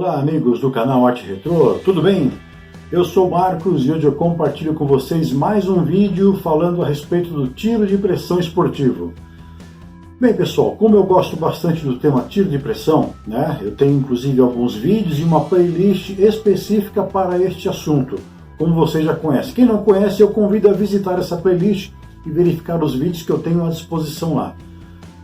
Olá amigos do canal Arte Retrô, tudo bem? Eu sou o Marcos e hoje eu compartilho com vocês mais um vídeo falando a respeito do tiro de pressão esportivo. Bem pessoal, como eu gosto bastante do tema tiro de pressão, eu tenho inclusive alguns vídeos e uma playlist específica para este assunto, como vocês já conhecem. Quem não conhece, eu convido a visitar essa playlist e verificar os vídeos que eu tenho à disposição lá.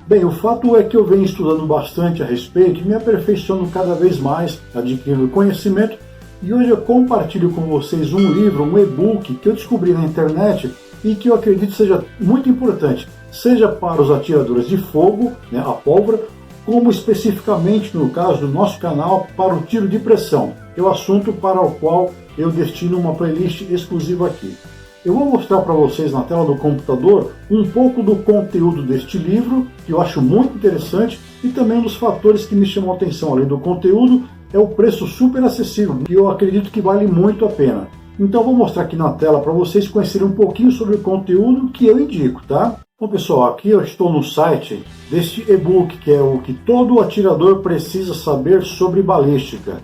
Bem, o fato é que eu venho estudando bastante a respeito e me aperfeiçoando cada vez mais, adquirindo conhecimento, e hoje eu compartilho com vocês um livro, um e-book que eu descobri na internet e que eu acredito seja muito importante, seja para os atiradores de fogo, a pólvora, como especificamente no caso do nosso canal para o tiro de pressão, que é o assunto para o qual eu destino uma playlist exclusiva aqui. Eu vou mostrar para vocês na tela do computador um pouco do conteúdo deste livro, que eu acho muito interessante, e também um dos fatores que me chamam a atenção, além do conteúdo, é o preço super acessível, que eu acredito que vale muito a pena. Então eu vou mostrar aqui na tela para vocês conhecerem um pouquinho sobre o conteúdo que eu indico, tá? Bom pessoal, aqui eu estou no site deste e-book, que é o que todo atirador precisa saber sobre balística.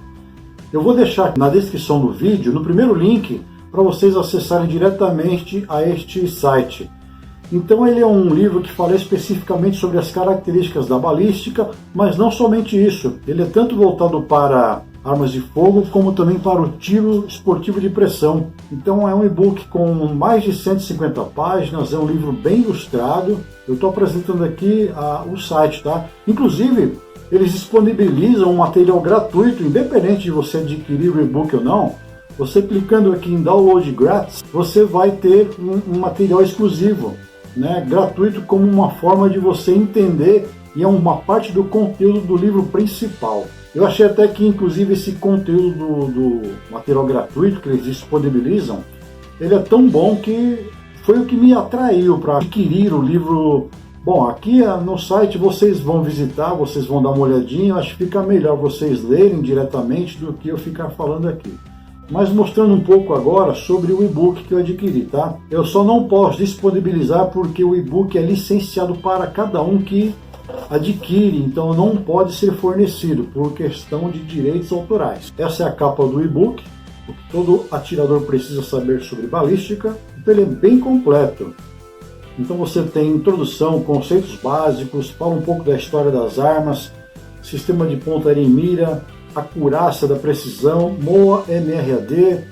Eu vou deixar na descrição do vídeo, no primeiro link, para vocês acessarem diretamente a este site. Então ele é um livro que fala especificamente sobre as características da balística, mas não somente isso. Ele é tanto voltado para armas de fogo, como também para o tiro esportivo de pressão. Então é um e-book com mais de 150 páginas, é um livro bem ilustrado. Eu estou apresentando aqui o site, tá? Inclusive, eles disponibilizam um material gratuito, independente de você adquirir o e-book ou não. Você clicando aqui em download grátis, você vai ter um material exclusivo, gratuito, como uma forma de você entender, e é uma parte do conteúdo do livro principal. Eu achei até que inclusive esse conteúdo do material gratuito que eles disponibilizam, ele é tão bom que foi o que me atraiu para adquirir o livro. Bom, aqui no site vocês vão visitar, vocês vão dar uma olhadinha, eu acho que fica melhor vocês lerem diretamente do que eu ficar falando aqui. Mas mostrando um pouco agora sobre o e-book que eu adquiri, tá? Eu só não posso disponibilizar porque o e-book é licenciado para cada um que adquire, então não pode ser fornecido por questão de direitos autorais. Essa é a capa do e-book, o que todo atirador precisa saber sobre balística, então ele é bem completo. Então você tem introdução, conceitos básicos, fala um pouco da história das armas, sistema de pontaria e mira, acurácia da precisão, MOA, MRAD,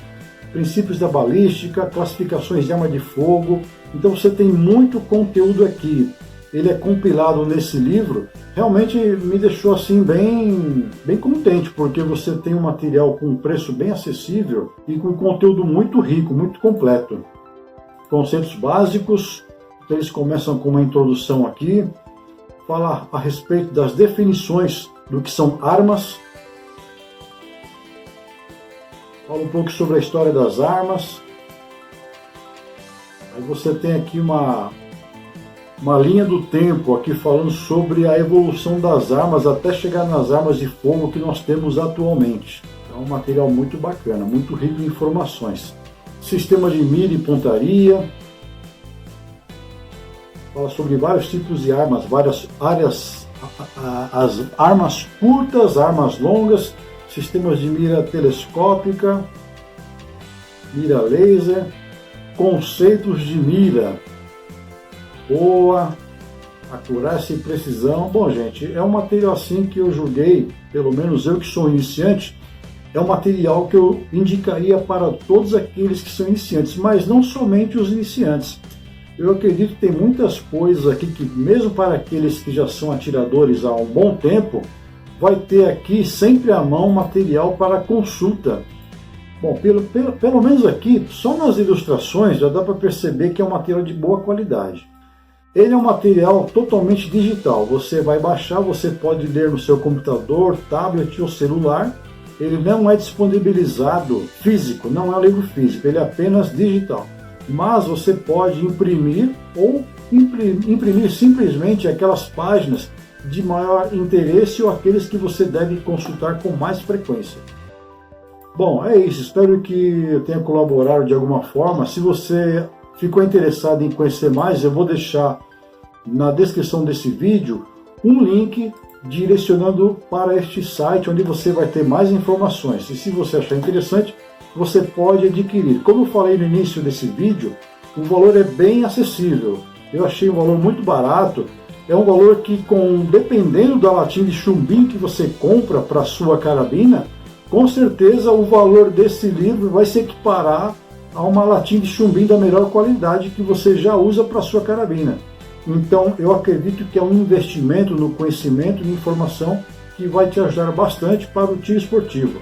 princípios da balística, classificações de arma de fogo. Então você tem muito conteúdo aqui. Ele é compilado nesse livro, realmente me deixou assim bem contente, porque você tem um material com um preço bem acessível e com conteúdo muito rico, muito completo. Conceitos básicos, eles começam com uma introdução aqui, fala a respeito das definições do que são armas, fala um pouco sobre a história das armas. Aí você tem aqui uma linha do tempo aqui falando sobre a evolução das armas até chegar nas armas de fogo que nós temos atualmente. É um material muito bacana, muito rico em informações. Sistema de mira e pontaria. Fala sobre vários tipos de armas, várias áreas, as armas curtas, armas longas, sistemas de mira telescópica, mira laser, conceitos de mira, boa, acurácia e precisão. Bom, gente, é um material assim que eu julguei, pelo menos eu que sou iniciante, é um material que eu indicaria para todos aqueles que são iniciantes, mas não somente os iniciantes. Eu acredito que tem muitas coisas aqui que, mesmo para aqueles que já são atiradores há um bom tempo, vai ter aqui sempre à mão material para consulta. Bom, pelo menos aqui, só nas ilustrações já dá para perceber que é um material de boa qualidade. Ele é um material totalmente digital, você vai baixar, você pode ler no seu computador, tablet ou celular. Ele não é disponibilizado físico, não é um livro físico, ele é apenas digital. Mas você pode imprimir ou imprimir simplesmente aquelas páginas de maior interesse ou aqueles que você deve consultar com mais frequência. Bom, é isso, espero que eu tenha colaborado de alguma forma. Se você ficou interessado em conhecer mais, eu vou deixar na descrição desse vídeo um link direcionando para este site, onde você vai ter mais informações. E se você achar interessante, você pode adquirir. Como eu falei no início desse vídeo, o valor é bem acessível. Eu achei um valor muito barato. É um valor que, dependendo da latinha de chumbinho que você compra para a sua carabina, com certeza o valor desse livro vai se equiparar a uma latinha de chumbinho da melhor qualidade que você já usa para a sua carabina. Então eu acredito que é um investimento no conhecimento e informação que vai te ajudar bastante para o tiro esportivo.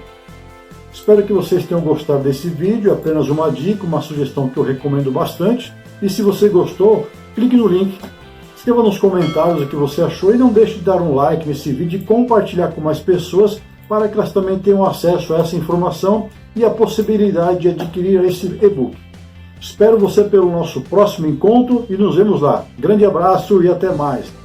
Espero que vocês tenham gostado desse vídeo, apenas uma dica, uma sugestão que eu recomendo bastante. E se você gostou, clique no link, escreva nos comentários o que você achou e não deixe de dar um like nesse vídeo e compartilhar com mais pessoas para que elas também tenham acesso a essa informação e a possibilidade de adquirir esse e-book. Espero você pelo nosso próximo encontro e nos vemos lá. Grande abraço e até mais!